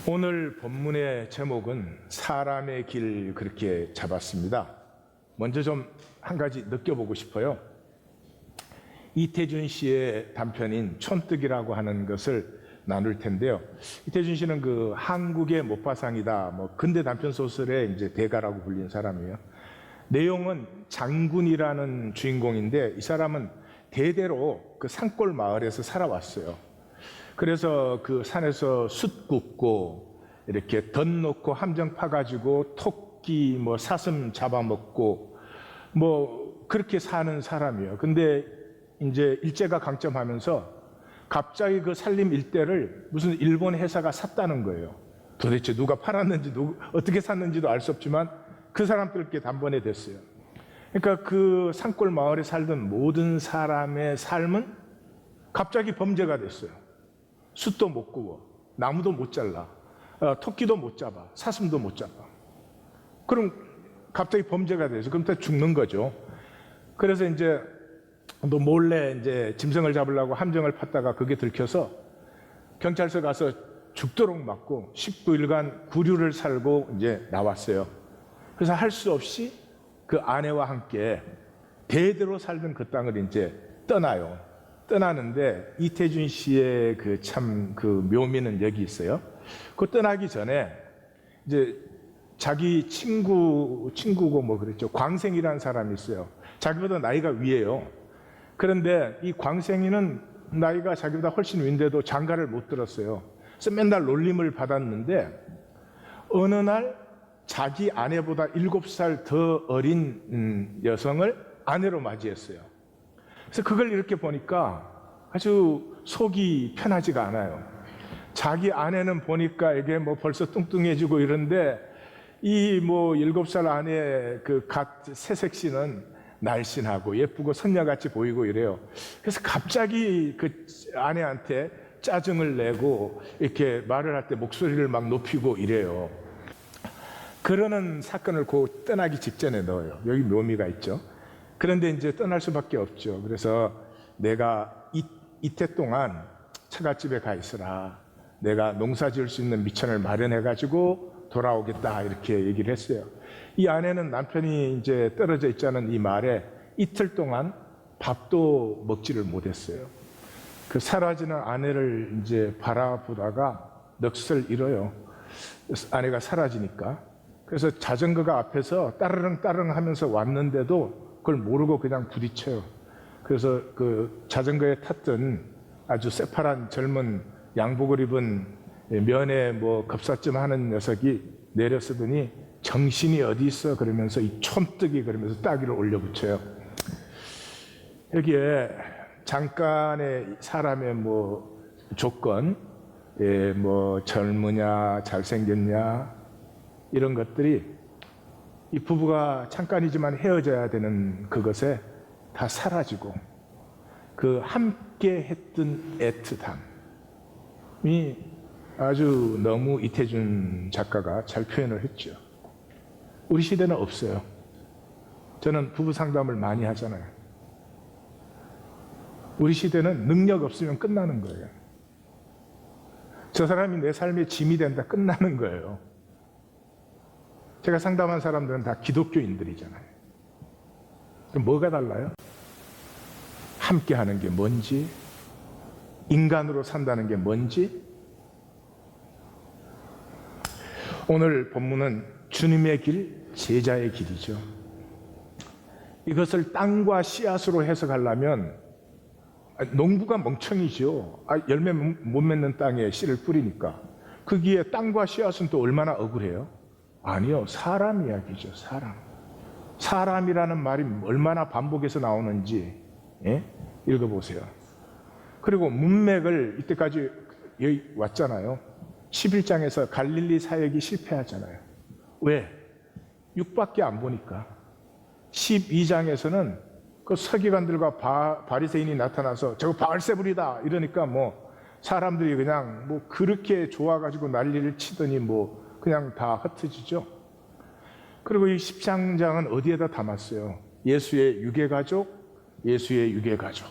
오늘 본문의 제목은 사람의 길 그렇게 잡았습니다. 먼저 좀 한 가지 느껴보고 싶어요. 이태준 씨의 단편인 촌뜨기라고 하는 것을 나눌 텐데요. 이태준 씨는 그 한국의 모파상이다, 근대 단편 소설의 이제 대가라고 불린 사람이에요. 내용은 장군이라는 주인공인데 이 사람은 대대로 그 산골 마을에서 살아왔어요. 그래서 그 산에서 숯 굽고 이렇게 덧 놓고 함정 파가지고 토끼 사슴 잡아먹고 그렇게 사는 사람이에요. 근데 이제 일제가 강점하면서 갑자기 그 산림 일대를 무슨 일본 회사가 샀다는 거예요. 도대체 누가 팔았는지 어떻게 샀는지도 알 수 없지만 그 사람들께 단번에 됐어요. 그러니까 그 산골 마을에 살던 모든 사람의 삶은 갑자기 범죄가 됐어요. 숯도 못 구워, 나무도 못 잘라, 토끼도 못 잡아, 사슴도 못 잡아. 그럼 갑자기 범죄가 돼서 그럼 다 죽는 거죠. 그래서 이제 또 몰래 이제 짐승을 잡으려고 함정을 팠다가 그게 들켜서 경찰서 가서 죽도록 맞고 19일간 구류를 살고 이제 나왔어요. 그래서 할 수 없이 그 아내와 함께 대대로 살던 그 땅을 이제 떠나요. 떠나는데 이태준 씨의 그 묘미는 여기 있어요. 그 떠나기 전에 이제 자기 친구고 그랬죠. 광생이라는 사람이 있어요. 자기보다 나이가 위에요. 그런데 이 광생이는 나이가 자기보다 훨씬 위인데도 장가를 못 들었어요. 그래서 맨날 놀림을 받았는데 어느 날 자기 아내보다 7살 더 어린 여성을 아내로 맞이했어요. 그래서 그걸 이렇게 보니까 아주 속이 편하지가 않아요. 자기 아내는 보니까 이게 벌써 뚱뚱해지고 이런데 이 7살 아내 그 갓 새색시는 날씬하고 예쁘고 선녀같이 보이고 이래요. 그래서 갑자기 그 아내한테 짜증을 내고 이렇게 말을 할 때 목소리를 막 높이고 이래요. 그러는 사건을 그 떠나기 직전에 넣어요. 여기 묘미가 있죠. 그런데 이제 떠날 수밖에 없죠. 그래서 내가 이태 동안 처갓집에 가 있으라. 내가 농사 지을 수 있는 미천을 마련해가지고 돌아오겠다 이렇게 얘기를 했어요. 이 아내는 남편이 이제 떨어져 있자는 이 말에 이틀 동안 밥도 먹지를 못했어요. 그 사라지는 아내를 이제 바라보다가 넋을 잃어요. 아내가 사라지니까. 그래서 자전거가 앞에서 따르릉 따르릉 하면서 왔는데도 그걸 모르고 그냥 부딪혀요. 그래서 그 자전거에 탔던 아주 새파란 젊은 양복을 입은 면에 겁사쯤 하는 녀석이 내려서더니 정신이 어디 있어? 그러면서 이 촌뜨기 그러면서 따귀를 올려붙여요. 여기에 잠깐의 사람의 조건, 젊으냐, 잘생겼냐, 이런 것들이 이 부부가 잠깐이지만 헤어져야 되는 그것에 다 사라지고 그 함께 했던 애틋함이 아주 너무 이태준 작가가 잘 표현을 했죠. 우리 시대는 없어요. 저는 부부 상담을 많이 하잖아요. 우리 시대는 능력 없으면 끝나는 거예요. 저 사람이 내 삶의 짐이 된다 끝나는 거예요. 제가 상담한 사람들은 다 기독교인들이잖아요. 그럼 뭐가 달라요? 함께 하는 게 뭔지, 인간으로 산다는 게 뭔지. 오늘 본문은 주님의 길, 제자의 길이죠. 이것을 땅과 씨앗으로 해석하려면 농부가 멍청이죠. 열매 못 맺는 땅에 씨를 뿌리니까. 거기에 땅과 씨앗은 또 얼마나 억울해요? 아니요, 사람 이야기죠. 사람이라는 말이 얼마나 반복해서 나오는지 읽어보세요. 그리고 문맥을 이때까지 여기 왔잖아요. 11장에서 갈릴리 사역이 실패하잖아요. 왜? 6밖에 안 보니까. 12장에서는 그 서기관들과 바리새인이 나타나서 저거 바알세불이다 이러니까 사람들이 그냥 그렇게 좋아가지고 난리를 치더니 그냥 다 흩어지죠. 그리고 이 13장은 어디에다 담았어요? 예수의 유괴가족, 예수의 유괴가족.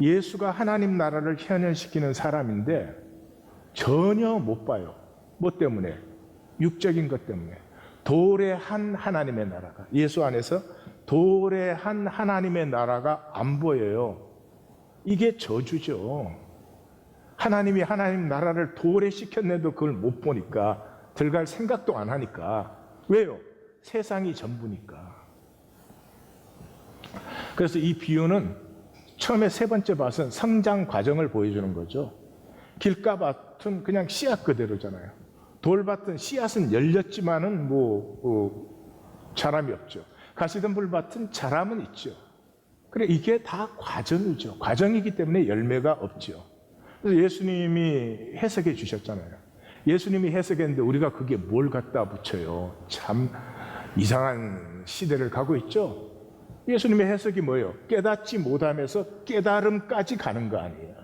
예수가 하나님 나라를 현현시키는 사람인데 전혀 못 봐요. 뭐 때문에? 육적인 것 때문에. 돌의 한 하나님의 나라가, 예수 안에서 돌의 한 하나님의 나라가 안 보여요. 이게 저주죠. 하나님이 하나님 나라를 돌에 시켰는데도 그걸 못 보니까, 들어갈 생각도 안 하니까. 왜요? 세상이 전부니까. 그래서 이 비유는 처음에 세 번째 밭은 성장 과정을 보여주는 거죠. 길가밭은 그냥 씨앗 그대로잖아요. 돌밭은 씨앗은 열렸지만은 자람이 없죠. 가시덤불밭은 자람은 있죠. 그래, 이게 다 과정이죠. 과정이기 때문에 열매가 없죠. 그래서 예수님이 해석해 주셨잖아요. 예수님이 해석했는데 우리가 그게 뭘 갖다 붙여요. 참 이상한 시대를 가고 있죠. 예수님의 해석이 뭐예요? 깨닫지 못하면서 깨달음까지 가는 거 아니에요.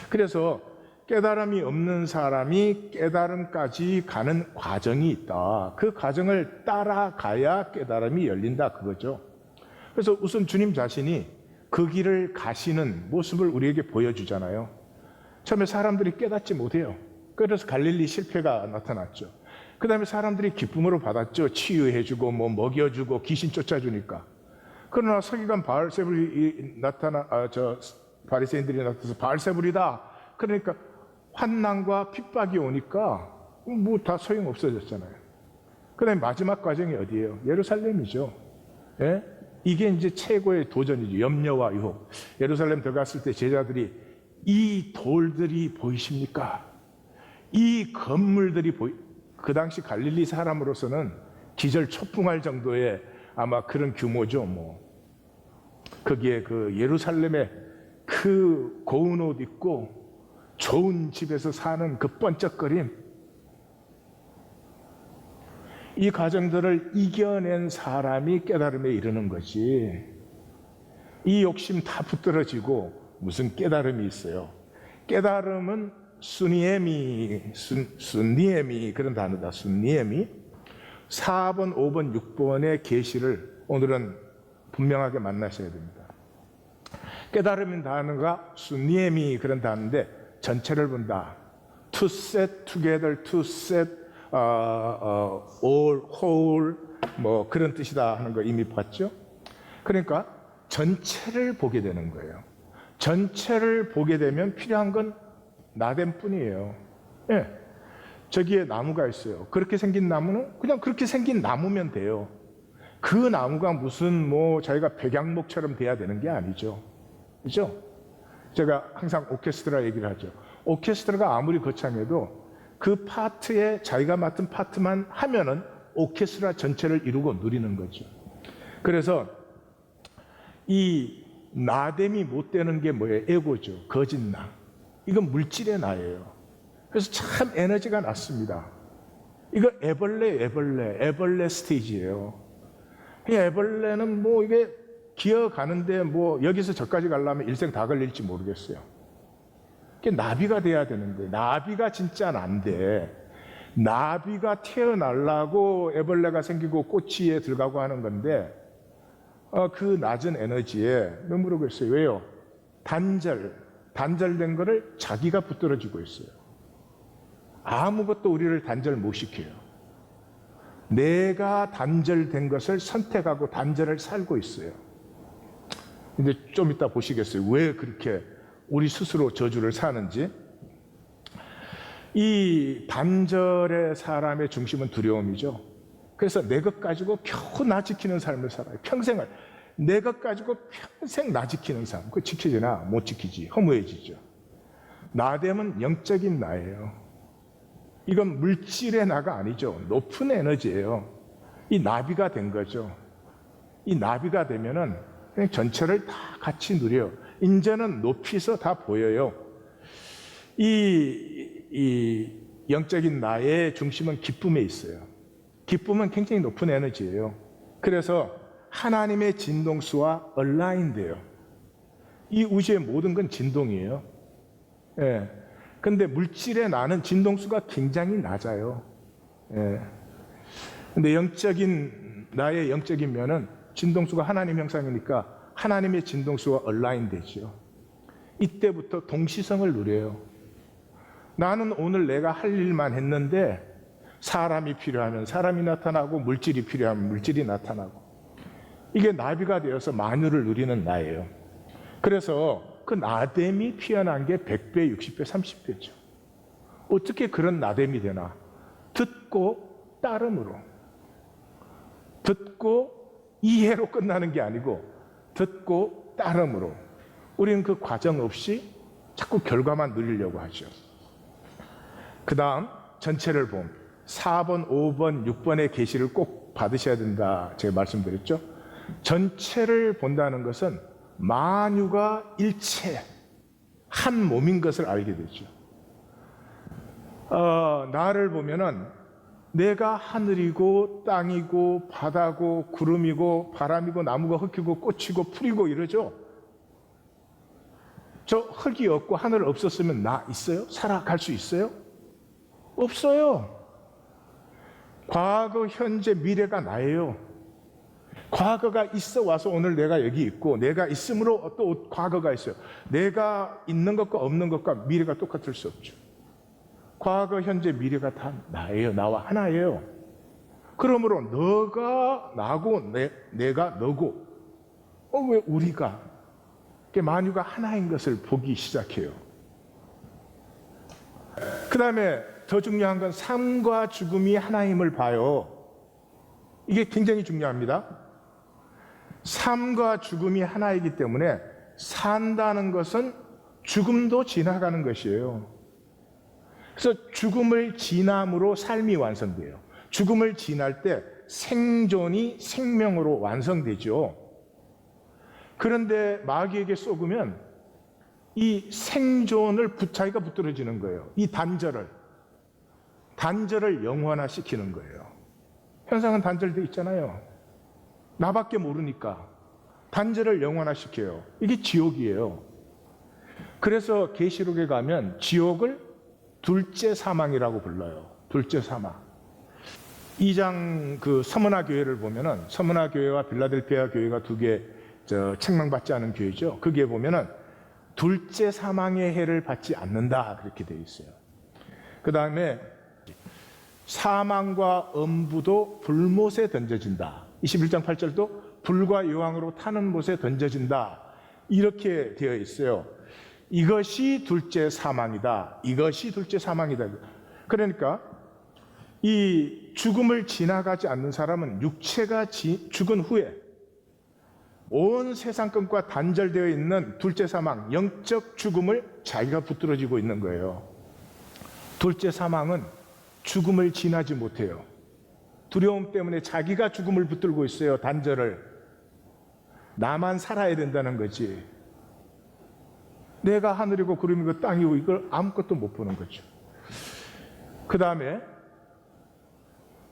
그래서 깨달음이 없는 사람이 깨달음까지 가는 과정이 있다. 그 과정을 따라가야 깨달음이 열린다, 그거죠. 그래서 우선 주님 자신이 그 길을 가시는 모습을 우리에게 보여주잖아요. 처음에 사람들이 깨닫지 못해요. 그래서 갈릴리 실패가 나타났죠. 그 다음에 사람들이 기쁨으로 받았죠. 치유해주고 먹여주고 귀신 쫓아주니까. 그러나 서기관 바알세불이 바리새인들이 나타나서 바알세불이다. 그러니까 환난과 핍박이 오니까 다 소용 없어졌잖아요. 그 다음에 마지막 과정이 어디예요? 예루살렘이죠. 예? 이게 이제 최고의 도전이죠. 염려와 유혹. 예루살렘 들어갔을 때 제자들이 이 돌들이 보이십니까? 이 건물들이 그 당시 갈릴리 사람으로서는 기절초풍할 정도의 아마 그런 규모죠. 거기에 그 예루살렘에 그 고운 옷 입고 좋은 집에서 사는 그 번쩍거림, 이 과정들을 이겨낸 사람이 깨달음에 이르는 거지. 이 욕심 다 붙들어지고 무슨 깨달음이 있어요. 깨달음은 순니에미 그런 단어다. 순니에미 4번, 5번, 6번의 계시를 오늘은 분명하게 만나셔야 됩니다. 깨달음인 단어가 순니에미 그런 단어인데 전체를 본다. To set together, to set all, whole 그런 뜻이다 하는 거 이미 봤죠? 그러니까 전체를 보게 되는 거예요. 전체를 보게 되면 필요한 건 나됨뿐이에요. 예. 저기에 나무가 있어요. 그렇게 생긴 나무는 그냥 그렇게 생긴 나무면 돼요. 그 나무가 무슨 자기가 백양목처럼 돼야 되는 게 아니죠. 그죠? 제가 항상 오케스트라 얘기를 하죠. 오케스트라가 아무리 거창해도 그 파트에 자기가 맡은 파트만 하면은 오케스트라 전체를 이루고 누리는 거죠. 그래서 이 나됨이 못 되는 게 뭐예요? 에고죠. 거짓나. 이건 물질의 나예요. 그래서 참 에너지가 났습니다. 이거 애벌레 스테이지예요. 이 애벌레는 이게 기어가는데 여기서 저까지 가려면 일생 다 걸릴지 모르겠어요. 이게 나비가 돼야 되는데 나비가 진짜 난데 나비가 태어나려고 애벌레가 생기고 꼬치에 들어가고 하는 건데 그 낮은 에너지에 머무르고 있어요. 왜요? 단절된 거를 자기가 붙들어지고 있어요. 아무것도 우리를 단절 못 시켜요. 내가 단절된 것을 선택하고 단절을 살고 있어요. 근데 좀 이따 보시겠어요. 왜 그렇게 우리 스스로 저주를 사는지. 이 단절의 사람의 중심은 두려움이죠. 그래서 내 것 가지고 겨우 나 지키는 삶을 살아요. 평생을. 내 것 가지고 평생 나 지키는 삶. 그거 지키지나 못 지키지. 허무해지죠. 나됨은 영적인 나예요. 이건 물질의 나가 아니죠. 높은 에너지예요. 이 나비가 된 거죠. 이 나비가 되면은 그냥 전체를 다 같이 누려요. 이제는 높이서 다 보여요. 이 영적인 나의 중심은 기쁨에 있어요. 기쁨은 굉장히 높은 에너지예요. 그래서 하나님의 진동수와 얼라인돼요. 이 우주의 모든 건 진동이에요. 예. 근데 물질의 나는 진동수가 굉장히 낮아요. 예. 근데 나의 영적인 면은 진동수가 하나님 형상이니까 하나님의 진동수와 얼라인 되죠. 이때부터 동시성을 누려요. 나는 오늘 내가 할 일만 했는데 사람이 필요하면 사람이 나타나고 물질이 필요하면 물질이 나타나고, 이게 나비가 되어서 만유를 누리는 나예요. 그래서 그 나됨이 피어난 게 100배, 60배, 30배죠. 어떻게 그런 나됨이 되나? 듣고 따름으로. 듣고 이해로 끝나는 게 아니고 듣고 따름으로. 우리는 그 과정 없이 자꾸 결과만 누리려고 하죠. 그 다음 전체를 보면 4번, 5번, 6번의 계시를 꼭 받으셔야 된다 제가 말씀드렸죠. 전체를 본다는 것은 만유가 일체 한 몸인 것을 알게 되죠. 나를 보면은 내가 하늘이고 땅이고 바다고 구름이고 바람이고 나무가 흙이고 꽃이고 풀이고 이러죠. 저 흙이 없고 하늘 없었으면 나 있어요? 살아갈 수 있어요? 없어요. 과거, 현재, 미래가 나예요. 과거가 있어 와서 오늘 내가 여기 있고, 내가 있음으로 또 과거가 있어요. 내가 있는 것과 없는 것과 미래가 똑같을 수 없죠. 과거, 현재, 미래가 다 나예요. 나와 하나예요. 그러므로 너가 나고 내가 너고, 왜 우리가 만유가 하나인 것을 보기 시작해요. 그 다음에 더 중요한 건 삶과 죽음이 하나임을 봐요. 이게 굉장히 중요합니다. 삶과 죽음이 하나이기 때문에 산다는 것은 죽음도 지나가는 것이에요. 그래서 죽음을 지남으로 삶이 완성돼요. 죽음을 지날 때 생존이 생명으로 완성되죠. 그런데 마귀에게 쏘으면 이 생존을 자기가 붙들어지는 거예요. 이 단절을 영원화시키는 거예요. 현상은 단절되어 있잖아요. 나밖에 모르니까 단절을 영원화시켜요. 이게 지옥이에요. 그래서 계시록에 가면 지옥을 둘째 사망이라고 불러요. 둘째 사망. 2장 그 서머나 교회를 보면은 서머나 교회와 빌라델피아 교회가 두 개 책망받지 않은 교회죠. 거기에 보면은 둘째 사망의 해를 받지 않는다 그렇게 되어 있어요. 그 다음에 사망과 음부도 불못에 던져진다. 21장 8절도 불과 여왕으로 타는 못에 던져진다. 이렇게 되어 있어요. 이것이 둘째 사망이다. 이것이 둘째 사망이다. 그러니까 이 죽음을 지나가지 않는 사람은 육체가 죽은 후에 온 세상 것과 단절되어 있는 둘째 사망, 영적 죽음을 자기가 붙들어지고 있는 거예요. 둘째 사망은 죽음을 지나지 못해요. 두려움 때문에 자기가 죽음을 붙들고 있어요. 단절을. 나만 살아야 된다는 거지. 내가 하늘이고 구름이고 땅이고 이걸 아무것도 못 보는 거죠. 그 다음에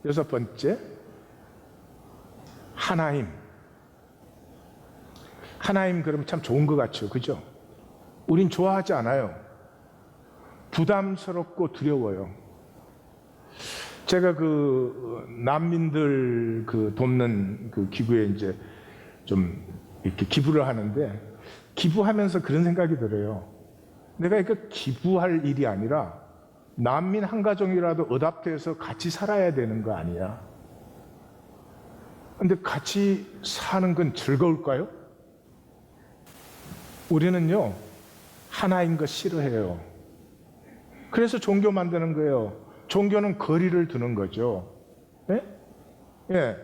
6번째, 하나임. 하나임 그러면 참 좋은 것 같죠. 그죠? 우린 좋아하지 않아요. 부담스럽고 두려워요. 제가 그 난민들 그 돕는 그 기구에 이제 좀 이렇게 기부를 하는데, 기부하면서 그런 생각이 들어요. 내가 이거 기부할 일이 아니라 난민 한 가정이라도 어답돼서 같이 살아야 되는 거 아니야? 근데 같이 사는 건 즐거울까요? 우리는요, 하나인 거 싫어해요. 그래서 종교 만드는 거예요. 종교는 거리를 두는 거죠. 예? 예.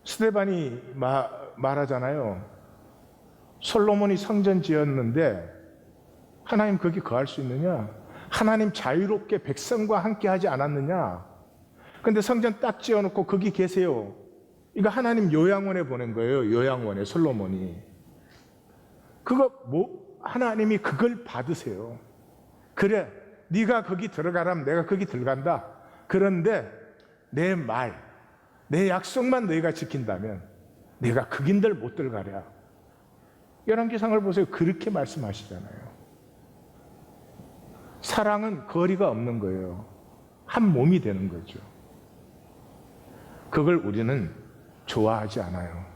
스데반이 말하잖아요. 솔로몬이 성전 지었는데 하나님 거기 거할 수 있느냐? 하나님 자유롭게 백성과 함께 하지 않았느냐? 근데 성전 딱 지어놓고 거기 계세요. 이거 하나님 요양원에 보낸 거예요. 요양원에 솔로몬이. 하나님이 그걸 받으세요. 그래, 네가 거기 들어가라면 내가 거기 들어간다. 그런데 내 말, 내 약속만 너희가 지킨다면 내가 거긴들 못 들어가랴. 열왕기상을 보세요. 그렇게 말씀하시잖아요. 사랑은 거리가 없는 거예요. 한 몸이 되는 거죠. 그걸 우리는 좋아하지 않아요.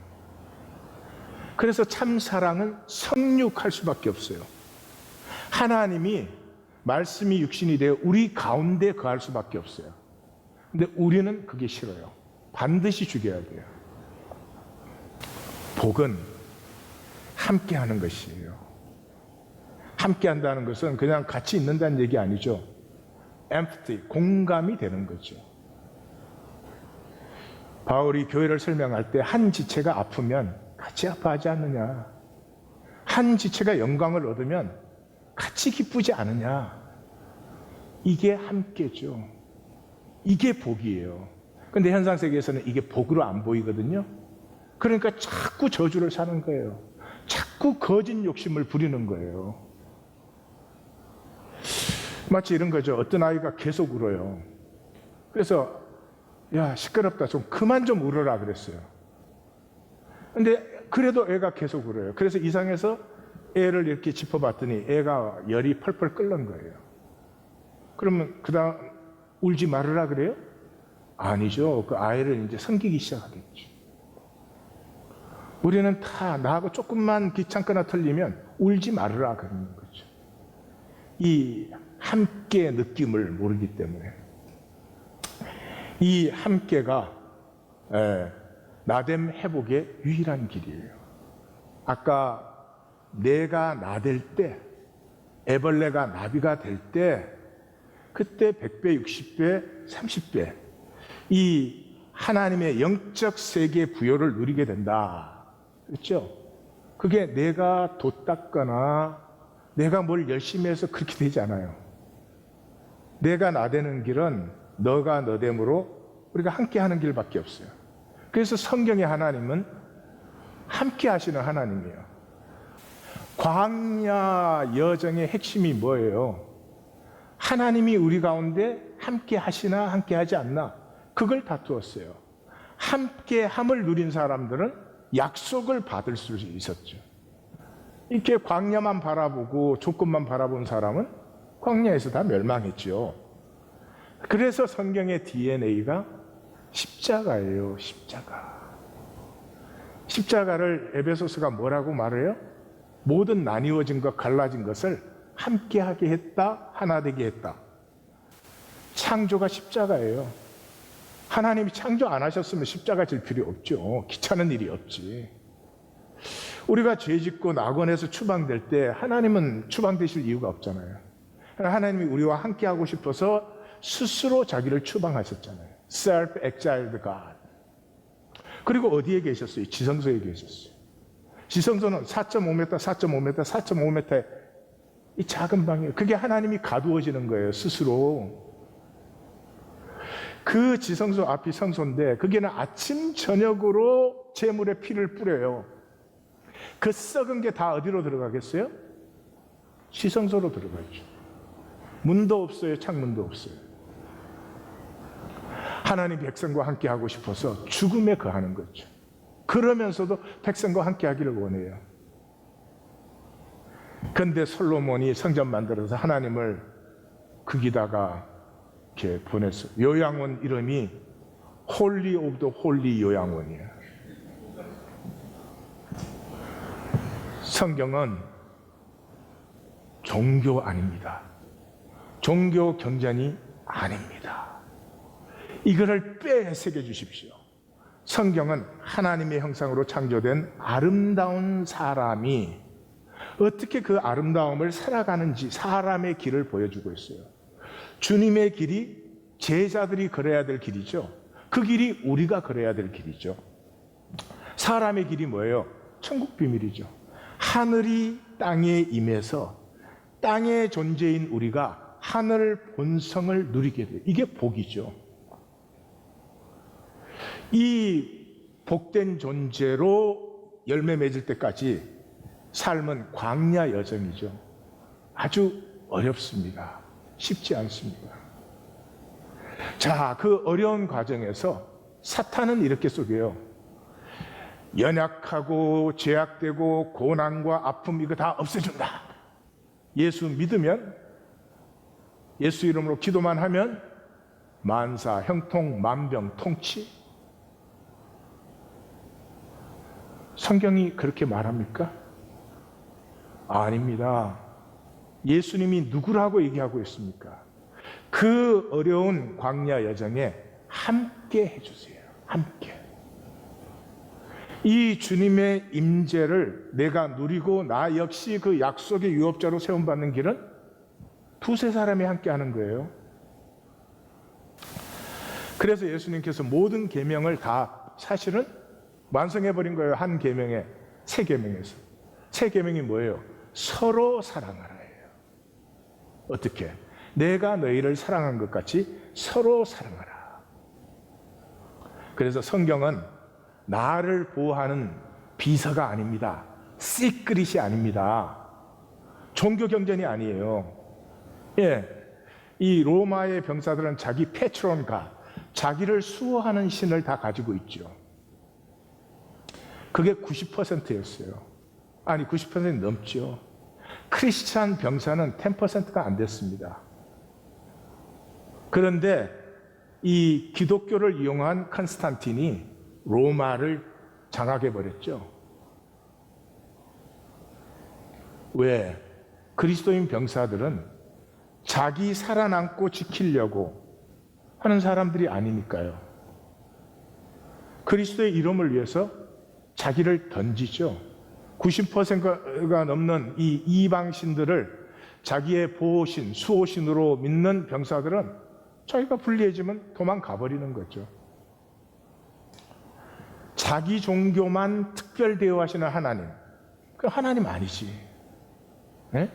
그래서 참 사랑은 성육할 수밖에 없어요. 하나님이 말씀이 육신이 되어 우리 가운데 거할 수밖에 없어요. 근데 우리는 그게 싫어요. 반드시 죽여야 돼요. 복은 함께 하는 것이에요. 함께 한다는 것은 그냥 같이 있는다는 얘기 아니죠. empathy, 공감이 되는 거죠. 바울이 교회를 설명할 때 한 지체가 아프면 같이 아파하지 않느냐, 한 지체가 영광을 얻으면 같이 기쁘지 않으냐, 이게 함께죠. 이게 복이에요. 근데 현상 세계에서는 이게 복으로 안 보이거든요. 그러니까 자꾸 저주를 사는 거예요. 자꾸 거짓 욕심을 부리는 거예요. 마치 이런 거죠. 어떤 아이가 계속 울어요. 그래서 야, 시끄럽다, 좀 그만 좀 울어라 그랬어요. 근데 그래도 애가 계속 울어요. 그래서 이상해서 애를 이렇게 짚어봤더니 애가 열이 펄펄 끓는 거예요. 그러면 그 다음 울지 말으라 그래요? 아니죠. 그 아이를 이제 섬기기 시작하겠죠. 우리는 다 나하고 조금만 귀찮거나 틀리면 울지 말으라 그러는 거죠. 이 함께 느낌을 모르기 때문에. 이 함께가 나됨 회복의 유일한 길이에요. 아까 내가 나될 때, 애벌레가 나비가 될 때, 그때 100배, 60배, 30배 이 하나님의 영적 세계 부여를 누리게 된다. 그렇죠? 그게 내가 돛 닦거나 내가 뭘 열심히 해서 그렇게 되지 않아요. 내가 나되는 길은 너가 너됨으로 우리가 함께 하는 길밖에 없어요. 그래서 성경의 하나님은 함께 하시는 하나님이에요. 광야 여정의 핵심이 뭐예요? 하나님이 우리 가운데 함께 하시나 함께 하지 않나, 그걸 다투었어요. 함께 함을 누린 사람들은 약속을 받을 수 있었죠. 이렇게 광야만 바라보고 조건만 바라본 사람은 광야에서 다 멸망했죠. 그래서 성경의 DNA가 십자가예요. 십자가. 십자가를 에베소서가 뭐라고 말해요? 모든 나뉘어진 것, 갈라진 것을 함께하게 했다, 하나 되게 했다. 창조가 십자가예요. 하나님이 창조 안 하셨으면 십자가 질 필요 없죠. 귀찮은 일이 없지. 우리가 죄 짓고 낙원에서 추방될 때 하나님은 추방되실 이유가 없잖아요. 하나님이 우리와 함께하고 싶어서 스스로 자기를 추방하셨잖아요. Self-exiled God. 그리고 어디에 계셨어요? 지성소에 계셨어요. 지성소는 4.5m, 4.5m, 4.5m의 이 작은 방이에요. 그게 하나님이 가두어지는 거예요, 스스로. 그 지성소 앞이 성소인데 거기는 아침 저녁으로 제물의 피를 뿌려요. 그 썩은 게 다 어디로 들어가겠어요? 지성소로 들어가죠. 문도 없어요, 창문도 없어요. 하나님 백성과 함께 하고 싶어서 죽음에 거하는 거죠. 그러면서도 백성과 함께 하기를 원해요. 그런데 솔로몬이 성전 만들어서 하나님을 거기다가 이렇게 보냈어요. 요양원 이름이 홀리 오브 더 홀리 요양원이에요. 성경은 종교 아닙니다. 종교 경전이 아닙니다. 이거를 빼새겨 주십시오. 성경은 하나님의 형상으로 창조된 아름다운 사람이 어떻게 그 아름다움을 살아가는지 사람의 길을 보여주고 있어요. 주님의 길이 제자들이 걸어야 될 길이죠. 그 길이 우리가 걸어야 될 길이죠. 사람의 길이 뭐예요? 천국 비밀이죠. 하늘이 땅에 임해서 땅의 존재인 우리가 하늘 본성을 누리게 돼요. 이게 복이죠. 이 복된 존재로 열매 맺을 때까지 삶은 광야 여정이죠. 아주 어렵습니다. 쉽지 않습니다. 자, 그 어려운 과정에서 사탄은 이렇게 속여요. 연약하고 죄악되고 고난과 아픔 이거 다 없애준다. 예수 믿으면, 예수 이름으로 기도만 하면 만사, 형통, 만병, 통치. 성경이 그렇게 말합니까? 아닙니다. 예수님이 누구라고 얘기하고 있습니까? 그 어려운 광야 여정에 함께 해주세요. 함께. 이 주님의 임재를 내가 누리고 나 역시 그 약속의 유업자로 세움받는 길은 두세 사람이 함께 하는 거예요. 그래서 예수님께서 모든 계명을 다 사실은 완성해버린 거예요. 한 계명에, 세 계명에서. 세 계명이 뭐예요? 서로 사랑하라예요. 어떻게? 내가 너희를 사랑한 것 같이 서로 사랑하라. 그래서 성경은 나를 보호하는 비서가 아닙니다. 시크릿이 아닙니다. 종교 경전이 아니에요. 예, 이 로마의 병사들은 자기 페트론가, 자기를 수호하는 신을 다 가지고 있죠. 그게 90%였어요. 아니 90% 넘죠. 크리스찬 병사는 10%가 안 됐습니다. 그런데 이 기독교를 이용한 컨스탄틴이 로마를 장악해버렸죠. 왜? 그리스도인 병사들은 자기 살아남고 지키려고 하는 사람들이 아니니까요. 그리스도의 이름을 위해서 자기를 던지죠. 90%가 넘는 이 이방신들을 자기의 보호신, 수호신으로 믿는 병사들은 자기가 불리해지면 도망가 버리는 거죠. 자기 종교만 특별 대우하시는 하나님, 그 하나님 아니지. 네?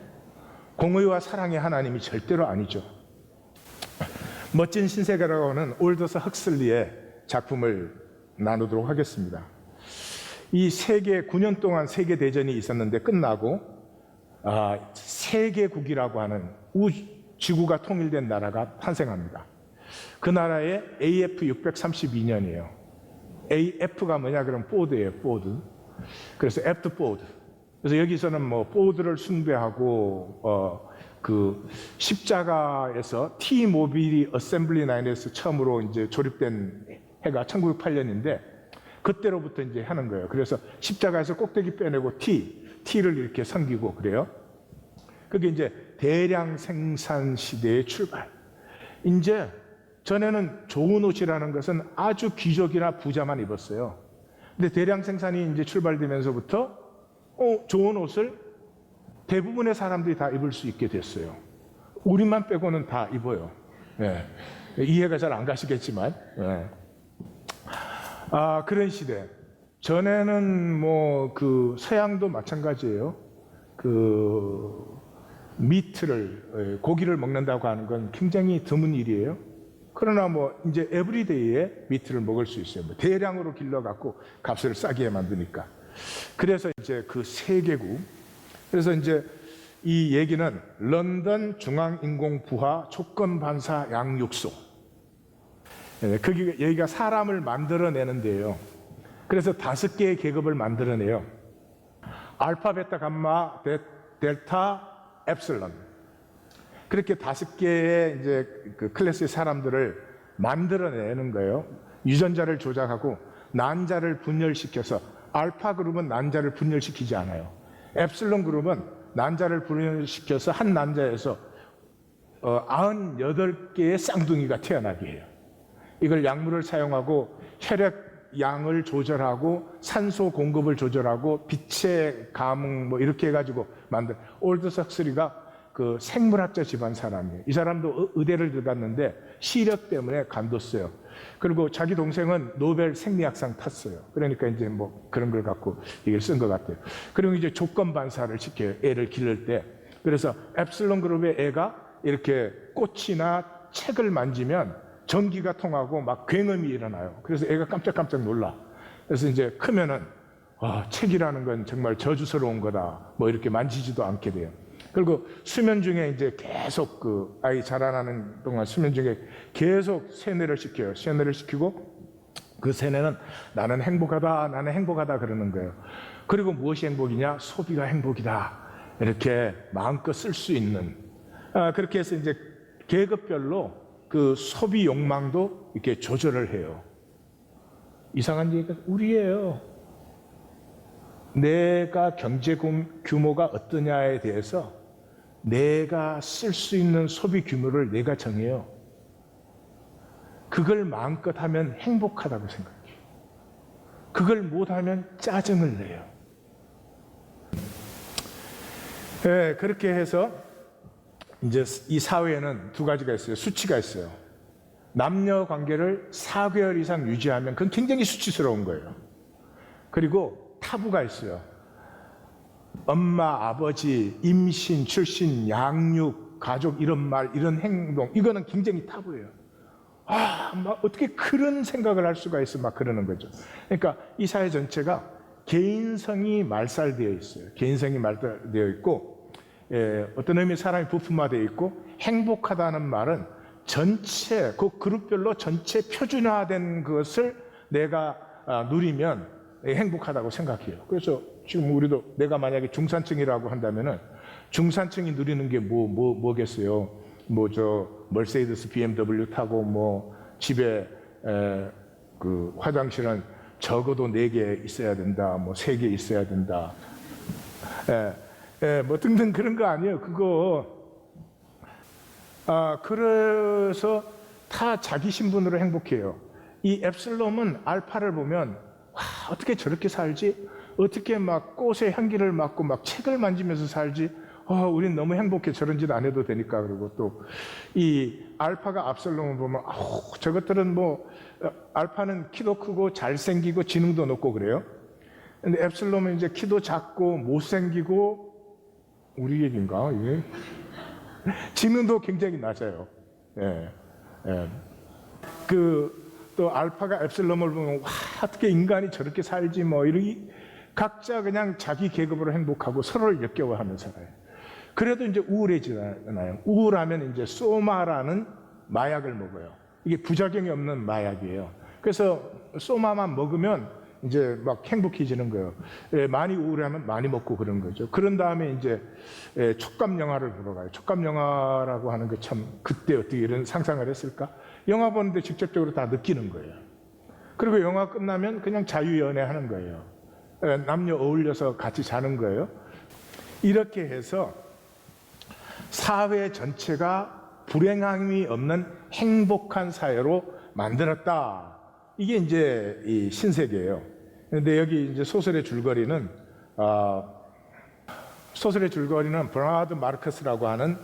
공의와 사랑의 하나님이 절대로 아니죠. 멋진 신세계라고 하는 올더스 헉슬리의 작품을 나누도록 하겠습니다. 이 9년 동안 세계대전이 있었는데 끝나고 세계국이라고 하는 지구가 통일된 나라가 탄생합니다. 그 나라의 AF 632년이에요. AF가 뭐냐 그러면 포드예요, 포드. 그래서 애프터 포드. 그래서 여기서는 뭐 포드를 숭배하고 그 십자가에서 T 모빌이 어셈블리 라인에서 처음으로 이제 조립된 해가 1908년인데 그때로부터 이제 하는 거예요. 그래서 십자가에서 꼭대기 빼내고 T를 이렇게 섬기고 그래요. 그게 이제 대량 생산 시대의 출발. 이제 전에는 좋은 옷이라는 것은 아주 귀족이나 부자만 입었어요. 근데 대량 생산이 이제 출발되면서부터 좋은 옷을 대부분의 사람들이 다 입을 수 있게 됐어요. 우리만 빼고는 다 입어요. 네. 이해가 잘 안 가시겠지만. 네. 그런 시대. 전에는 뭐 그 서양도 마찬가지예요. 그 미트를 고기를 먹는다고 하는 건 굉장히 드문 일이에요. 그러나 뭐 이제 에브리데이에 미트를 먹을 수 있어요. 뭐 대량으로 길러 갖고 값을 싸게 만드니까. 그래서 이제 그 세계국. 그래서 이제 이 얘기는 런던 중앙인공부하 조건반사 양육소. 그게 여기가 사람을 만들어내는데요. 그래서 5개의 계급을 만들어내요. 알파, 베타, 감마, 델타, 엡실론. 그렇게 5개의 이제 그 클래스의 사람들을 만들어내는 거예요. 유전자를 조작하고 난자를 분열시켜서 알파 그룹은 난자를 분열시키지 않아요. 엡실론 그룹은 난자를 분열시켜서 한 난자에서 98개의 쌍둥이가 태어나게 해요. 이걸 약물을 사용하고 혈액 양을 조절하고 산소 공급을 조절하고 빛의 감응 뭐 이렇게 해가지고 만든 올더스 헉슬리가 그 생물학자 집안 사람이에요. 이 사람도 의대를 들어갔는데 시력 때문에 간뒀어요. 그리고 자기 동생은 노벨 생리학상 탔어요. 그러니까 이제 뭐 그런 걸 갖고 이걸 쓴 것 같아요. 그리고 이제 조건 반사를 시켜요. 애를 기를 때. 그래서 엡실론 그룹의 애가 이렇게 꽃이나 책을 만지면 전기가 통하고 막 굉음이 일어나요. 그래서 애가 깜짝깜짝 놀라. 그래서 이제 크면은 책이라는 건 정말 저주스러운 거다. 뭐 이렇게 만지지도 않게 돼요. 그리고 수면 중에 이제 계속 그 아이 자라나는 동안 수면 중에 계속 세뇌를 시켜요. 세뇌를 시키고 그 세뇌는 나는 행복하다 그러는 거예요. 그리고 무엇이 행복이냐? 소비가 행복이다. 이렇게 마음껏 쓸 수 있는. 그렇게 해서 이제 계급별로 그 소비 욕망도 이렇게 조절을 해요. 이상한 얘기가 우리예요. 내가 경제 규모가 어떠냐에 대해서 내가 쓸 수 있는 소비 규모를 내가 정해요. 그걸 마음껏 하면 행복하다고 생각해요. 그걸 못하면 짜증을 내요. 네, 그렇게 해서 이제 이 사회에는 두 가지가 있어요. 수치가 있어요. 남녀 관계를 4개월 이상 유지하면 그건 굉장히 수치스러운 거예요. 그리고 타부가 있어요. 엄마, 아버지, 임신, 출신, 양육, 가족 이런 말, 이런 행동, 이거는 굉장히 타부예요. 막 어떻게 그런 생각을 할 수가 있어, 막 그러는 거죠. 그러니까 이 사회 전체가 개인성이 말살되어 있어요. 개인성이 말살되어 있고, 어떤 의미 사람이 부품화되어 있고, 행복하다는 말은 전체, 그 그룹별로 전체 표준화된 것을 내가 누리면 행복하다고 생각해요. 그래서 지금 우리도 내가 만약에 중산층이라고 한다면은 중산층이 누리는 게 뭐겠어요? 머세디스 BMW 타고 집에 그 화장실은 적어도 4개 있어야 된다, 3개 있어야 된다, 등등 그런 거 아니에요. 그거 그래서 다 자기 신분으로 행복해요. 이 앱슬롬은 알파를 보면 어떻게 저렇게 살지? 어떻게 막 꽃의 향기를 맡고 막 책을 만지면서 살지? 우린 너무 행복해. 저런 짓 안 해도 되니까. 그리고 또 이 알파가 압살롬을 보면 저것들은 알파는 키도 크고 잘생기고 지능도 높고 그래요. 근데 앱슬롬은 이제 키도 작고 못생기고 우리 얘기인가? 이게? 지능도 굉장히 낮아요. 또 알파가 앱슬롬을 보면 어떻게 인간이 저렇게 살지 이러기 각자 그냥 자기 계급으로 행복하고 서로를 역겨워하면서 살아요. 그래도 이제 우울해지잖아요. 우울하면 이제 소마라는 마약을 먹어요. 이게 부작용이 없는 마약이에요. 그래서 소마만 먹으면 이제 막 행복해지는 거예요. 많이 우울하면 많이 먹고 그런 거죠. 그런 다음에 이제 촉감 영화를 보러 가요. 촉감 영화라고 하는 게 참 그때 어떻게 이런 상상을 했을까? 영화 보는데 직접적으로 다 느끼는 거예요. 그리고 영화 끝나면 그냥 자유연애하는 거예요. 남녀 어울려서 같이 자는 거예요. 이렇게 해서 사회 전체가 불행함이 없는 행복한 사회로 만들었다. 이게 이제 이 신세계예요. 그런데 여기 이제 소설의 줄거리는 버나드 마르크스라고 하는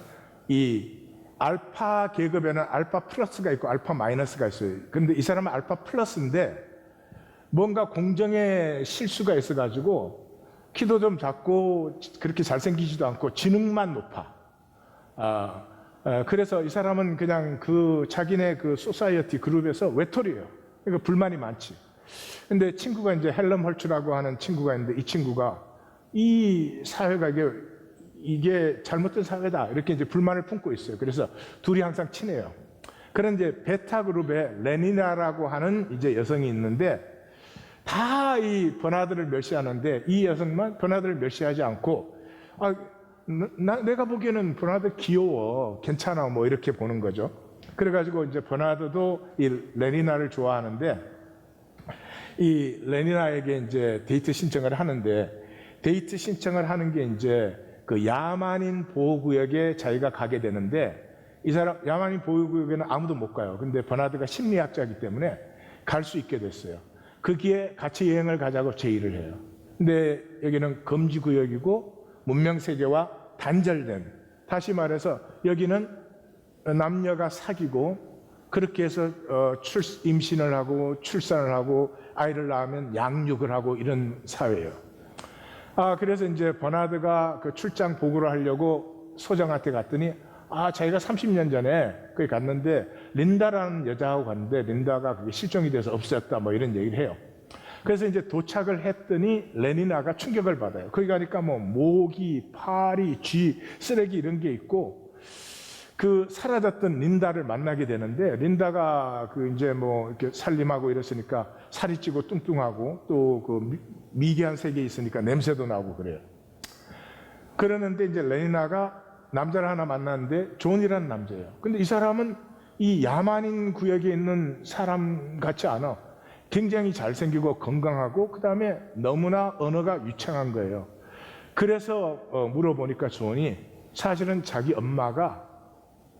이 알파 계급에는 알파 플러스가 있고 알파 마이너스가 있어요. 그런데 이 사람은 알파 플러스인데 뭔가 공정에 실수가 있어가지고 키도 좀 작고 그렇게 잘생기지도 않고 지능만 높아. 그래서 이 사람은 그냥 그 자기네 그 소사이어티 그룹에서 외톨이에요. 그러니까 불만이 많지. 근데 친구가 이제 헬럼 헐츠라고 하는 친구가 있는데 이 친구가 이 사회가 이게 잘못된 사회다 이렇게 이제 불만을 품고 있어요. 그래서 둘이 항상 친해요. 그런 이제 베타 그룹에 레니나라고 하는 이제 여성이 있는데 다 이 버나드를 멸시하는데 이 여성만 버나드를 멸시하지 않고 내가 보기에는 버나드 귀여워, 괜찮아, 이렇게 보는 거죠. 그래가지고 이제 버나드도 이 레니나를 좋아하는데 이 레니나에게 이제 데이트 신청을 하는데 데이트 신청을 하는 게 이제 그 야만인 보호구역에 자기가 가게 되는데 이 사람 야만인 보호구역에는 아무도 못 가요. 근데 버나드가 심리학자이기 때문에 갈 수 있게 됐어요. 거기에 같이 여행을 가자고 제의를 해요. 근데 여기는 금지구역이고 문명세계와 단절된, 다시 말해서 여기는 남녀가 사귀고 그렇게 해서 임신을 하고 출산을 하고 아이를 낳으면 양육을 하고 이런 사회예요. 그래서 이제 버나드가 그 출장 보고를 하려고 소장한테 갔더니 자기가 30년 전에 거기 갔는데 린다라는 여자하고 갔는데 린다가 그게 실종이 돼서 없었다 이런 얘기를 해요. 그래서 이제 도착을 했더니 레니나가 충격을 받아요. 거기 가니까 모기, 파리, 쥐, 쓰레기 이런 게 있고 그 사라졌던 린다를 만나게 되는데 린다가 그 이제 이렇게 살림하고 이랬으니까 살이 찌고 뚱뚱하고 또 그 미개한 세계에 있으니까 냄새도 나고 그래요. 그러는데 이제 레니나가 남자를 하나 만났는데 존이라는 남자예요. 근데 이 사람은 이 야만인 구역에 있는 사람 같지 않아. 굉장히 잘생기고 건강하고 그 다음에 너무나 언어가 유창한 거예요. 그래서 물어보니까 존이 사실은 자기 엄마가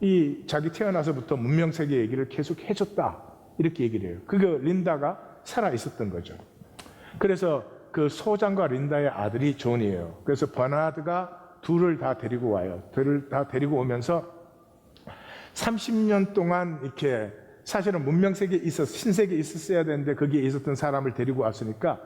이 자기 태어나서부터 문명세계 얘기를 계속 해줬다 이렇게 얘기를 해요. 그게 린다가 살아 있었던 거죠. 그래서 그 소장과 린다의 아들이 존이에요. 그래서 버나드가 둘을 다 데리고 와요. 둘을 다 데리고 오면서 30년 동안 이렇게 사실은 문명세계에 신세계에 있었어야 되는데 거기에 있었던 사람을 데리고 왔으니까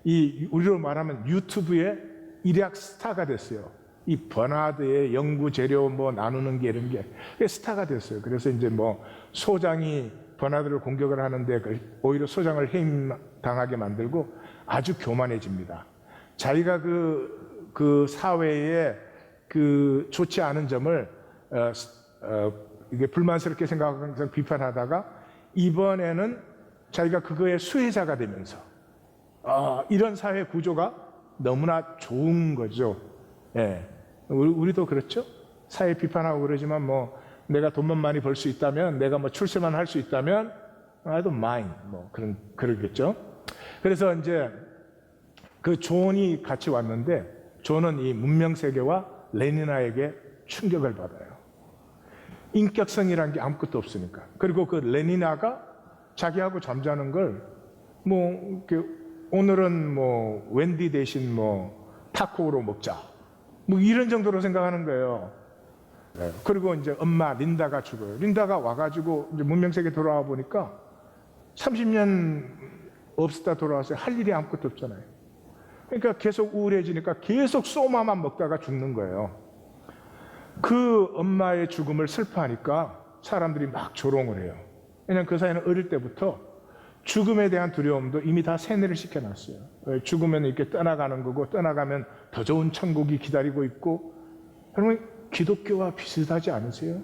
이 우리로 말하면 유튜브의 일약 스타가 됐어요. 이 버나드의 연구 재료 뭐 나누는 게 이런 게 스타가 됐어요. 그래서 이제 뭐 소장이 버나드를 공격을 하는데 오히려 소장을 해임 당하게 만들고 아주 교만해집니다. 자기가 그 사회에 그 좋지 않은 점을 이게 불만스럽게 생각하면서 비판하다가 이번에는 자기가 그거의 수혜자가 되면서 이런 사회 구조가 너무나 좋은 거죠. 예. 우리도 그렇죠? 사회 비판하고 그러지만 뭐 내가 돈만 많이 벌 수 있다면, 내가 뭐 출세만 할 수 있다면 I don't mind 뭐 그러겠죠. 그래서 이제 그 존이 같이 왔는데 존은 이 문명 세계와 레니나에게 충격을 받아요. 인격성이란 게 아무것도 없으니까. 그리고 그 레니나가 자기하고 잠자는 걸 뭐 오늘은 뭐 웬디 대신 뭐 타코로 먹자 뭐 이런 정도로 생각하는 거예요. 그리고 이제 엄마 린다가 죽어요. 린다가 와가지고 이제 문명세계 돌아와 보니까 30년 없었다 돌아왔어요. 할 일이 아무것도 없잖아요. 그러니까 계속 우울해지니까 계속 쏘마만 먹다가 죽는 거예요. 그 엄마의 죽음을 슬퍼하니까 사람들이 막 조롱을 해요. 왜냐하면 그 사이는 어릴 때부터 죽음에 대한 두려움도 이미 다 세뇌를 시켜놨어요. 죽으면 이렇게 떠나가는 거고 떠나가면 더 좋은 천국이 기다리고 있고. 여러분 기독교와 비슷하지 않으세요?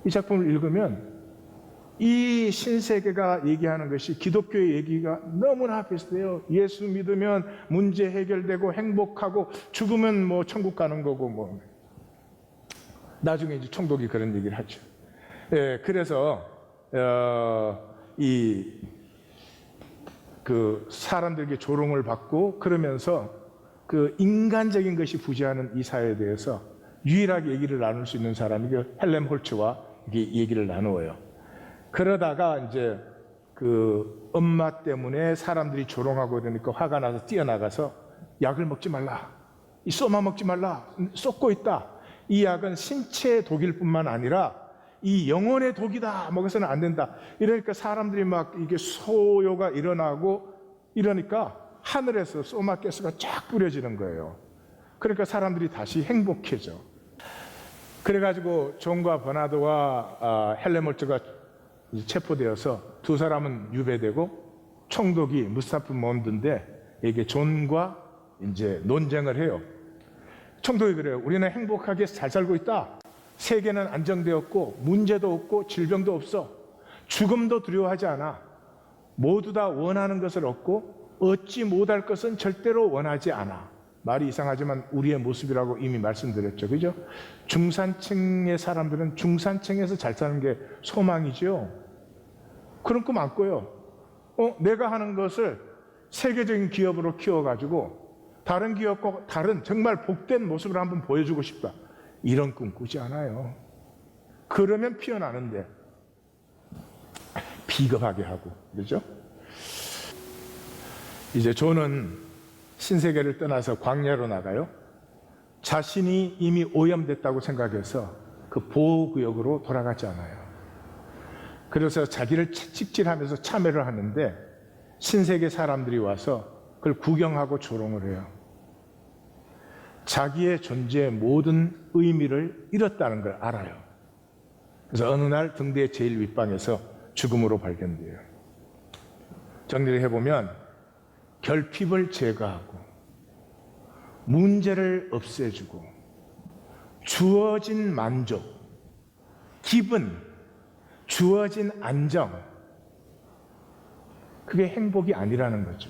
이 작품을 읽으면 이 신세계가 얘기하는 것이 기독교의 얘기가 너무나 비슷해요. 예수 믿으면 문제 해결되고 행복하고 죽으면 뭐 천국 가는 거고 뭐 나중에 이제 총독이 그런 얘기를 하죠. 예, 그래서 그 사람들에게 조롱을 받고 그러면서 그 인간적인 것이 부재하는 이 사회에 대해서 유일하게 얘기를 나눌 수 있는 사람이 헬렘 홀츠와 얘기를 나누어요. 그러다가 이제 그 엄마 때문에 사람들이 조롱하고 그러니까 화가 나서 뛰어나가서 약을 먹지 말라. 이 쏘마 먹지 말라. 쏟고 있다. 이 약은 신체의 독일 뿐만 아니라 이 영혼의 독이다. 먹어서는 안 된다. 이러니까 사람들이 막 이게 소요가 일어나고 이러니까 하늘에서 쏘마가스가 쫙 뿌려지는 거예요. 그러니까 사람들이 다시 행복해져. 그래가지고 존과 버나드와 헬렘 홀츠가 체포되어서 두 사람은 유배되고 총독이 무스타프 몬드인데 이게 존과 이제 논쟁을 해요. 총독이 그래요. 우리는 행복하게 잘 살고 있다. 세계는 안정되었고 문제도 없고 질병도 없어. 죽음도 두려워하지 않아. 모두 다 원하는 것을 얻고 얻지 못할 것은 절대로 원하지 않아. 말이 이상하지만 우리의 모습이라고 이미 말씀드렸죠. 그죠? 중산층의 사람들은 중산층에서 잘 사는 게 소망이죠. 그런 꿈 안 꿔요. 내가 하는 것을 세계적인 기업으로 키워가지고 다른 기업과 다른 정말 복된 모습을 한번 보여주고 싶다. 이런 꿈 꾸지 않아요. 그러면 피어나는데 비겁하게 하고 그렇죠? 이제 존은 신세계를 떠나서 광야로 나가요. 자신이 이미 오염됐다고 생각해서 그 보호구역으로 돌아가지 않아요. 그래서 자기를 채찍질하면서 참회를 하는데 신세계 사람들이 와서 그걸 구경하고 조롱을 해요. 자기의 존재의 모든 의미를 잃었다는 걸 알아요. 그래서 어느 날 등대의 제일 윗방에서 죽음으로 발견돼요. 정리를 해보면 결핍을 제거하고 문제를 없애주고 주어진 만족, 기분, 주어진 안정, 그게 행복이 아니라는 거죠.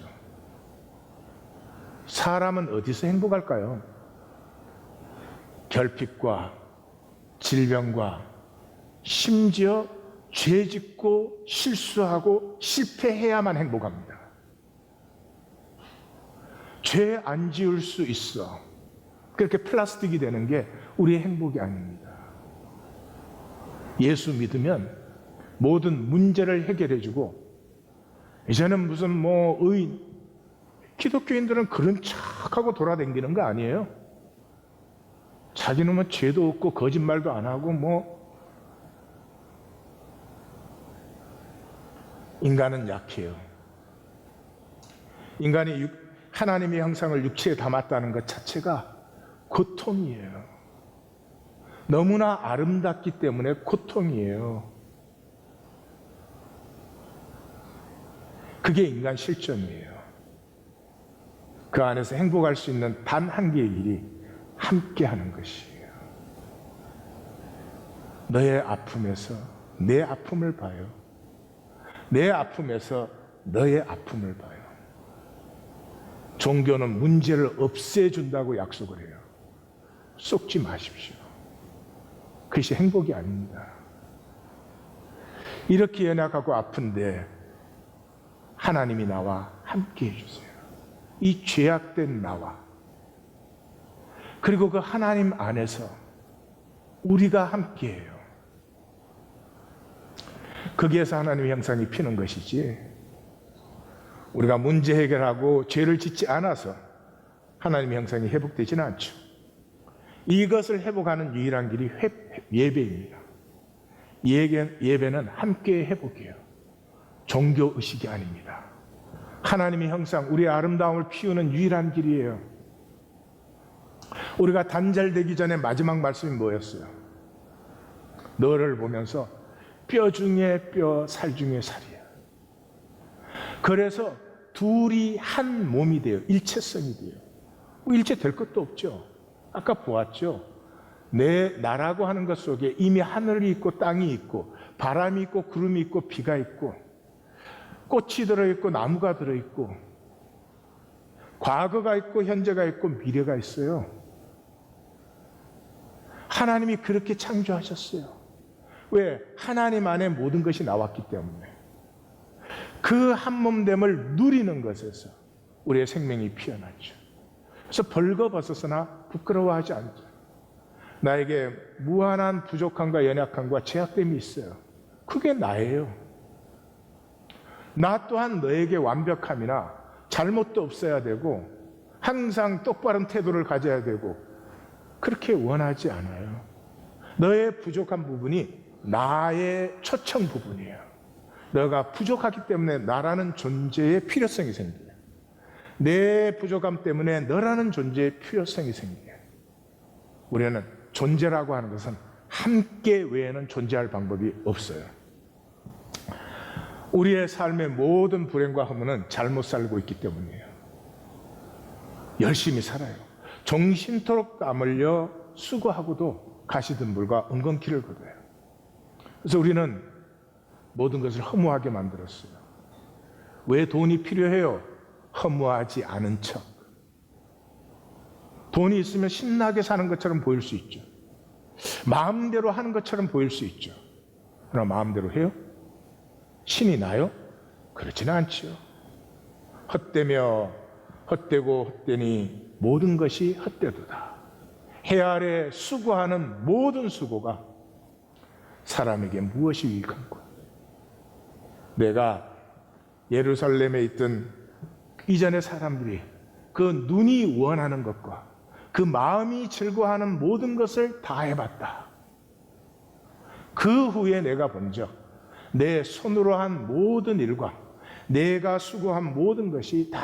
사람은 어디서 행복할까요? 결핍과 질병과 심지어 죄짓고 실수하고 실패해야만 행복합니다. 죄 안 지을 수 있어. 그렇게 플라스틱이 되는 게 우리의 행복이 아닙니다. 예수 믿으면 모든 문제를 해결해주고, 이제는 무슨 기독교인들은 그런 척하고 돌아다니는 거 아니에요? 자기는 뭐 죄도 없고 거짓말도 안 하고 인간은 약해요. 인간이 하나님의 형상을 육체에 담았다는 것 자체가 고통이에요. 너무나 아름답기 때문에 고통이에요. 그게 인간 실존이에요. 그 안에서 행복할 수 있는 단 한 개의 일이 함께 하는 것이에요. 너의 아픔에서 내 아픔을 봐요. 내 아픔에서 너의 아픔을 봐요. 종교는 문제를 없애준다고 약속을 해요. 속지 마십시오. 그것이 행복이 아닙니다. 이렇게 연약하고 아픈데 하나님이 나와 함께 해주세요. 이 죄악된 나와, 그리고 그 하나님 안에서 우리가 함께해요. 거기에서 하나님의 형상이 피는 것이지, 우리가 문제 해결하고 죄를 짓지 않아서 하나님의 형상이 회복되지는 않죠. 이것을 회복하는 유일한 길이 예배입니다. 예배는 함께 회복이에요. 종교의식이 아닙니다. 하나님의 형상, 우리의 아름다움을 피우는 유일한 길이에요. 우리가 단절되기 전에 마지막 말씀이 뭐였어요? 너를 보면서 뼈 중에 뼈, 살 중에 살이야. 그래서 둘이 한 몸이 돼요. 일체성이 돼요. 일체 될 것도 없죠. 아까 보았죠. 나라고 하는 것 속에 이미 하늘이 있고 땅이 있고 바람이 있고 구름이 있고 비가 있고 꽃이 들어있고 나무가 들어있고 과거가 있고 현재가 있고 미래가 있어요. 하나님이 그렇게 창조하셨어요. 왜? 하나님 안에 모든 것이 나왔기 때문에. 그 한몸됨을 누리는 것에서 우리의 생명이 피어났죠. 그래서 벌거벗어서나 부끄러워하지 않죠. 나에게 무한한 부족함과 연약함과 죄악됨이 있어요. 그게 나예요. 나 또한 너에게 완벽함이나 잘못도 없어야 되고 항상 똑바른 태도를 가져야 되고 그렇게 원하지 않아요. 너의 부족한 부분이 나의 초청 부분이에요. 너가 부족하기 때문에 나라는 존재의 필요성이 생겨요. 내 부족함 때문에 너라는 존재의 필요성이 생겨요. 우리는 존재라고 하는 것은 함께 외에는 존재할 방법이 없어요. 우리의 삶의 모든 불행과 허물은 잘못 살고 있기 때문이에요. 열심히 살아요. 정신토록 땀 흘려 수고하고도 가시덤불과 엉겅퀴를 거둬요. 그래서 우리는 모든 것을 허무하게 만들었어요. 왜 돈이 필요해요? 허무하지 않은 척. 돈이 있으면 신나게 사는 것처럼 보일 수 있죠. 마음대로 하는 것처럼 보일 수 있죠. 그러나 마음대로 해요? 신이 나요? 그렇지는 않죠. 헛되며 헛되고 헛되니 모든 것이 헛되도다. 해 아래 수고하는 모든 수고가 사람에게 무엇이 유익한 것? 내가 예루살렘에 있던 이전의 사람들이 그 눈이 원하는 것과 그 마음이 즐거워하는 모든 것을 다 해봤다. 그 후에 내가 본적 내 손으로 한 모든 일과 내가 수고한 모든 것이 다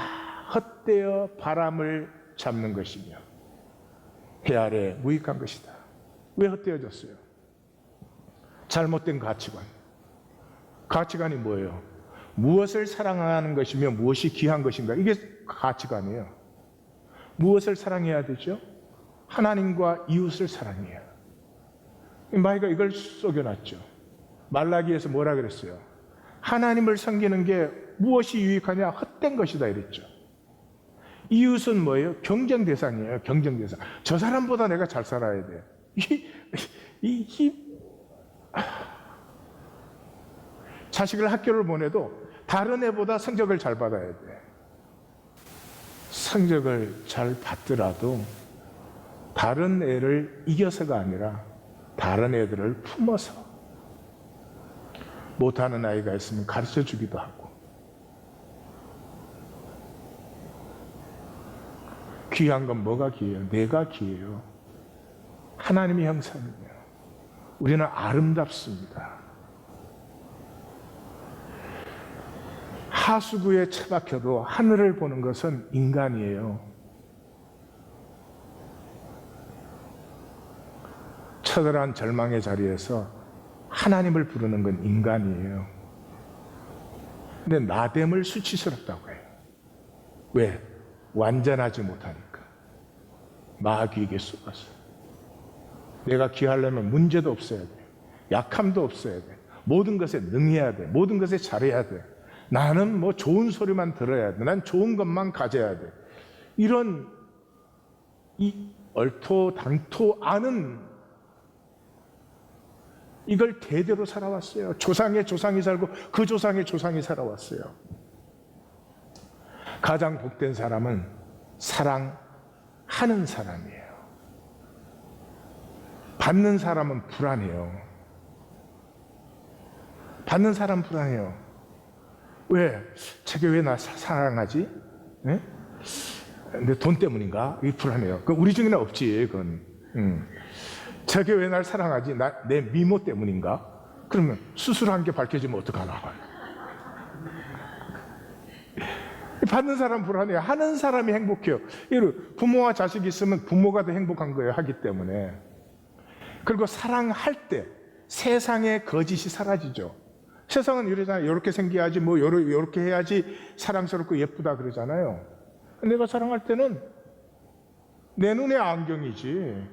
헛되어 바람을 잡는 것이며 해 아래 무익한 것이다. 왜 헛되어졌어요? 잘못된 가치관. 가치관이 뭐예요? 무엇을 사랑하는 것이며 무엇이 귀한 것인가? 이게 가치관이에요. 무엇을 사랑해야 되죠? 하나님과 이웃을 사랑해야. 마이가 이걸 속여놨죠. 말라기에서 뭐라 그랬어요? 하나님을 섬기는 게 무엇이 유익하냐? 헛된 것이다 이랬죠. 이웃은 뭐예요? 경쟁 대상이에요. 경쟁 대상. 저 사람보다 내가 잘 살아야 돼. 자식을 학교를 보내도 다른 애보다 성적을 잘 받아야 돼. 성적을 잘 받더라도 다른 애를 이겨서가 아니라 다른 애들을 품어서, 못하는 아이가 있으면 가르쳐 주기도 하고, 귀한 건 뭐가 귀해요? 내가 귀해요. 하나님의 형상이에요. 우리는 아름답습니다. 하수구에 처박혀도 하늘을 보는 것은 인간이에요. 처절한 절망의 자리에서 하나님을 부르는 건 인간이에요. 근데 나됨을 수치스럽다고 해요. 왜? 완전하지 못하니까. 마귀에게 속았어. 내가 귀하려면 문제도 없어야 돼. 약함도 없어야 돼. 모든 것에 능해야 돼. 모든 것에 잘해야 돼. 나는 뭐 좋은 소리만 들어야 돼. 난 좋은 것만 가져야 돼. 이런 이 얼토당토 않은, 이걸 대대로 살아왔어요. 조상의 조상이 살고 그 조상의 조상이 살아왔어요. 가장 복된 사람은 사랑하는 사람이에요. 받는 사람은 불안해요. 받는 사람은 불안해요. 왜? 저게 왜 나 사랑하지? 네? 근데 돈 때문인가? 이게 불안해요. 그 우리 중에는 없지, 그건. 저게 왜 날 사랑하지? 내 미모 때문인가? 그러면 수술한 게 밝혀지면 어떡하나? 받는 사람 불안해요. 하는 사람이 행복해요. 부모와 자식이 있으면 부모가 더 행복한 거예요. 하기 때문에. 그리고 사랑할 때 세상의 거짓이 사라지죠. 세상은 이러잖아요. 이렇게 생겨야지, 뭐 이렇게 해야지 사랑스럽고 예쁘다 그러잖아요. 내가 사랑할 때는 내 눈에 안경이지.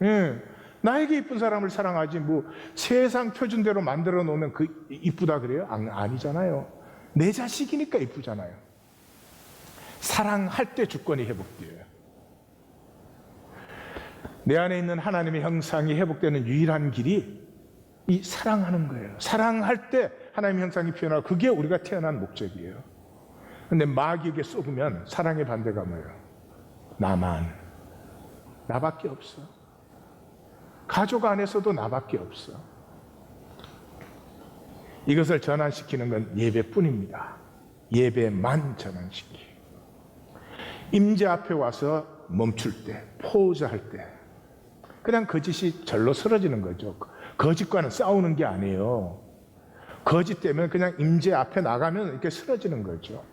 예. 나에게 이쁜 사람을 사랑하지, 뭐 세상 표준대로 만들어 놓으면 그 이쁘다 그래요? 아니잖아요. 내 자식이니까 이쁘잖아요. 사랑할 때 주권이 회복돼요. 내 안에 있는 하나님의 형상이 회복되는 유일한 길이 이 사랑하는 거예요. 사랑할 때 하나님의 형상이 표현하고, 그게 우리가 태어난 목적이에요. 근데 마귀에게 쏘으면 사랑의 반대가 뭐예요? 나밖에 없어. 가족 안에서도 나밖에 없어. 이것을 전환시키는 건 예배뿐입니다. 예배만 전환시키. 임재 앞에 와서 멈출 때, 포즈할 때 그냥 거짓이 절로 쓰러지는 거죠. 거짓과는 싸우는 게 아니에요. 거짓 때문에 그냥 임재 앞에 나가면 이렇게 쓰러지는 거죠.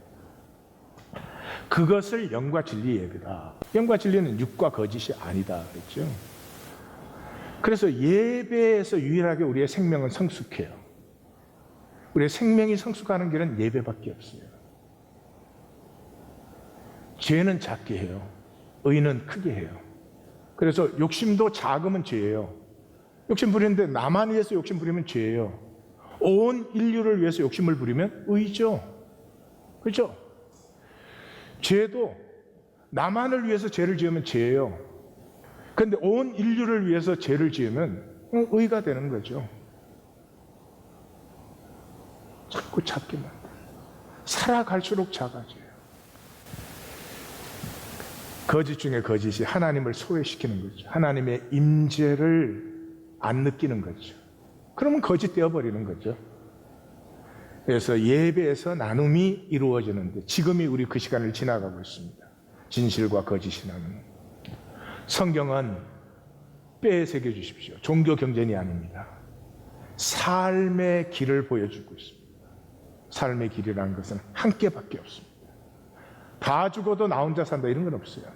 그것을 영과 진리 예배다. 영과 진리는 육과 거짓이 아니다 그랬죠. 그래서 예배에서 유일하게 우리의 생명은 성숙해요. 우리의 생명이 성숙하는 길은 예배밖에 없어요. 죄는 작게 해요. 의는 크게 해요. 그래서 욕심도 작으면 죄예요. 욕심 부리는데 나만 위해서 욕심 부리면 죄예요. 온 인류를 위해서 욕심을 부리면 의죠. 그렇죠? 죄도 나만을 위해서 죄를 지으면 죄예요. 그런데 온 인류를 위해서 죄를 지으면 의가 되는 거죠. 자꾸 작게 만들어요. 살아갈수록 작아져요. 거짓 중에 거짓이 하나님을 소외시키는 거죠. 하나님의 임재를 안 느끼는 거죠. 그러면 거짓 되어버리는 거죠. 그래서 예배에서 나눔이 이루어지는데 지금이 우리 그 시간을 지나가고 있습니다. 진실과 거짓이 나누는. 성경은 빼새겨 주십시오. 종교 경전이 아닙니다. 삶의 길을 보여주고 있습니다. 삶의 길이라는 것은 한 개밖에 없습니다. 다 죽어도 나 혼자 산다 이런 건 없어요.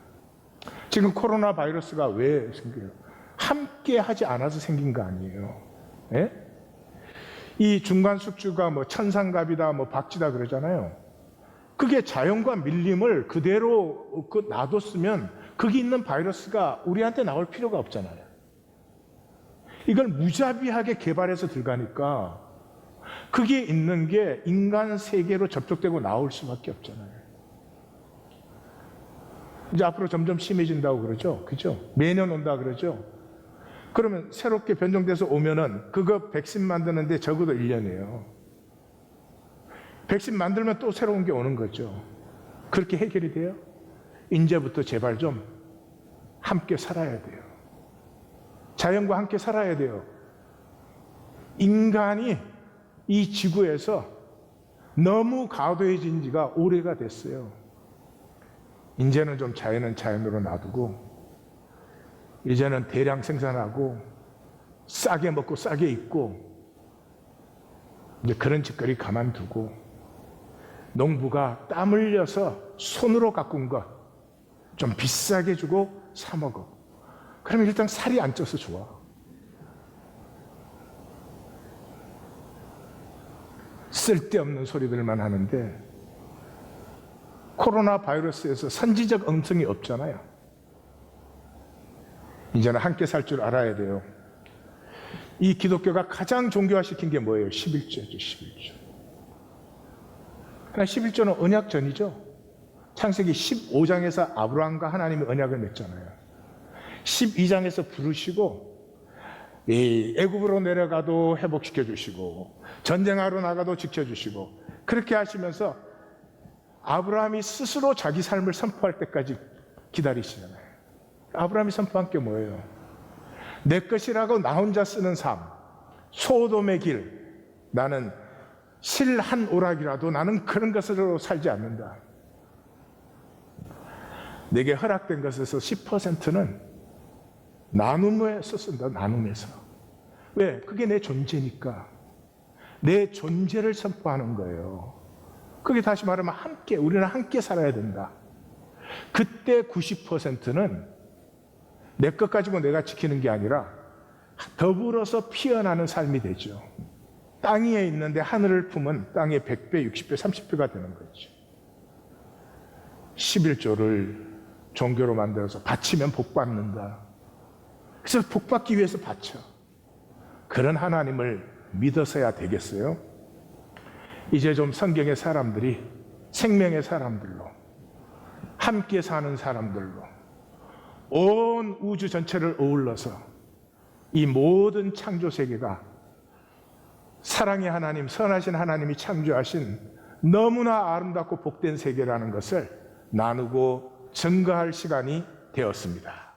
지금 코로나 바이러스가 왜 생겨요? 함께 하지 않아서 생긴 거 아니에요. 예? 이 중간 숙주가 뭐 천상갑이다 뭐 박쥐다 그러잖아요. 그게 자연과 밀림을 그대로 놔뒀으면 거기 있는 바이러스가 우리한테 나올 필요가 없잖아요. 이걸 무자비하게 개발해서 들어가니까 거기에 있는 게 인간 세계로 접촉되고 나올 수밖에 없잖아요. 이제 앞으로 점점 심해진다고 그러죠. 그죠? 매년 온다 그러죠. 그러면 새롭게 변종돼서 오면은 그거 백신 만드는데 적어도 1년이에요. 백신 만들면 또 새로운 게 오는 거죠. 그렇게 해결이 돼요? 이제부터 제발 좀 함께 살아야 돼요. 자연과 함께 살아야 돼요. 인간이 이 지구에서 너무 과도해진 지가 오래가 됐어요. 이제는 좀 자연은 자연으로 놔두고 이제는 대량 생산하고 싸게 먹고 싸게 입고 이제 그런 짓거리 가만두고 농부가 땀 흘려서 손으로 가꾼 것 좀 비싸게 주고 사 먹어. 그러면 일단 살이 안 쪄서 좋아. 쓸데없는 소리들만 하는데 코로나 바이러스에서 선지적 음성이 없잖아요. 이제는 함께 살 줄 알아야 돼요. 이 기독교가 가장 종교화시킨 게 뭐예요? 11조죠, 11조. 그러나 11조는 언약전이죠. 창세기 15장에서 아브라함과 하나님이 언약을 맺잖아요. 12장에서 부르시고 애굽으로 내려가도 회복시켜 주시고 전쟁하러 나가도 지켜주시고 그렇게 하시면서 아브라함이 스스로 자기 삶을 선포할 때까지 기다리시잖아요. 아브라함이 선포한 게 뭐예요? 내 것이라고 나 혼자 쓰는 삶, 소돔의 길, 나는 실 한 오락이라도 나는 그런 것으로 살지 않는다. 내게 허락된 것에서 10%는 나눔에서 쓴다. 나눔에서. 왜? 그게 내 존재니까. 내 존재를 선포하는 거예요. 그게 다시 말하면 함께, 우리는 함께 살아야 된다. 그때 90%는 내 것 가지고 내가 지키는 게 아니라 더불어서 피어나는 삶이 되죠. 땅 위에 있는데 하늘을 품은 땅의 100배, 60배, 30배가 되는 거죠. 11조를 종교로 만들어서 바치면 복 받는다. 그래서 복 받기 위해서 바쳐. 그런 하나님을 믿어서야 되겠어요? 이제 좀 성경의 사람들이 생명의 사람들로, 함께 사는 사람들로 온 우주 전체를 어울러서 이 모든 창조 세계가 사랑의 하나님, 선하신 하나님이 창조하신 너무나 아름답고 복된 세계라는 것을 나누고 증거할 시간이 되었습니다.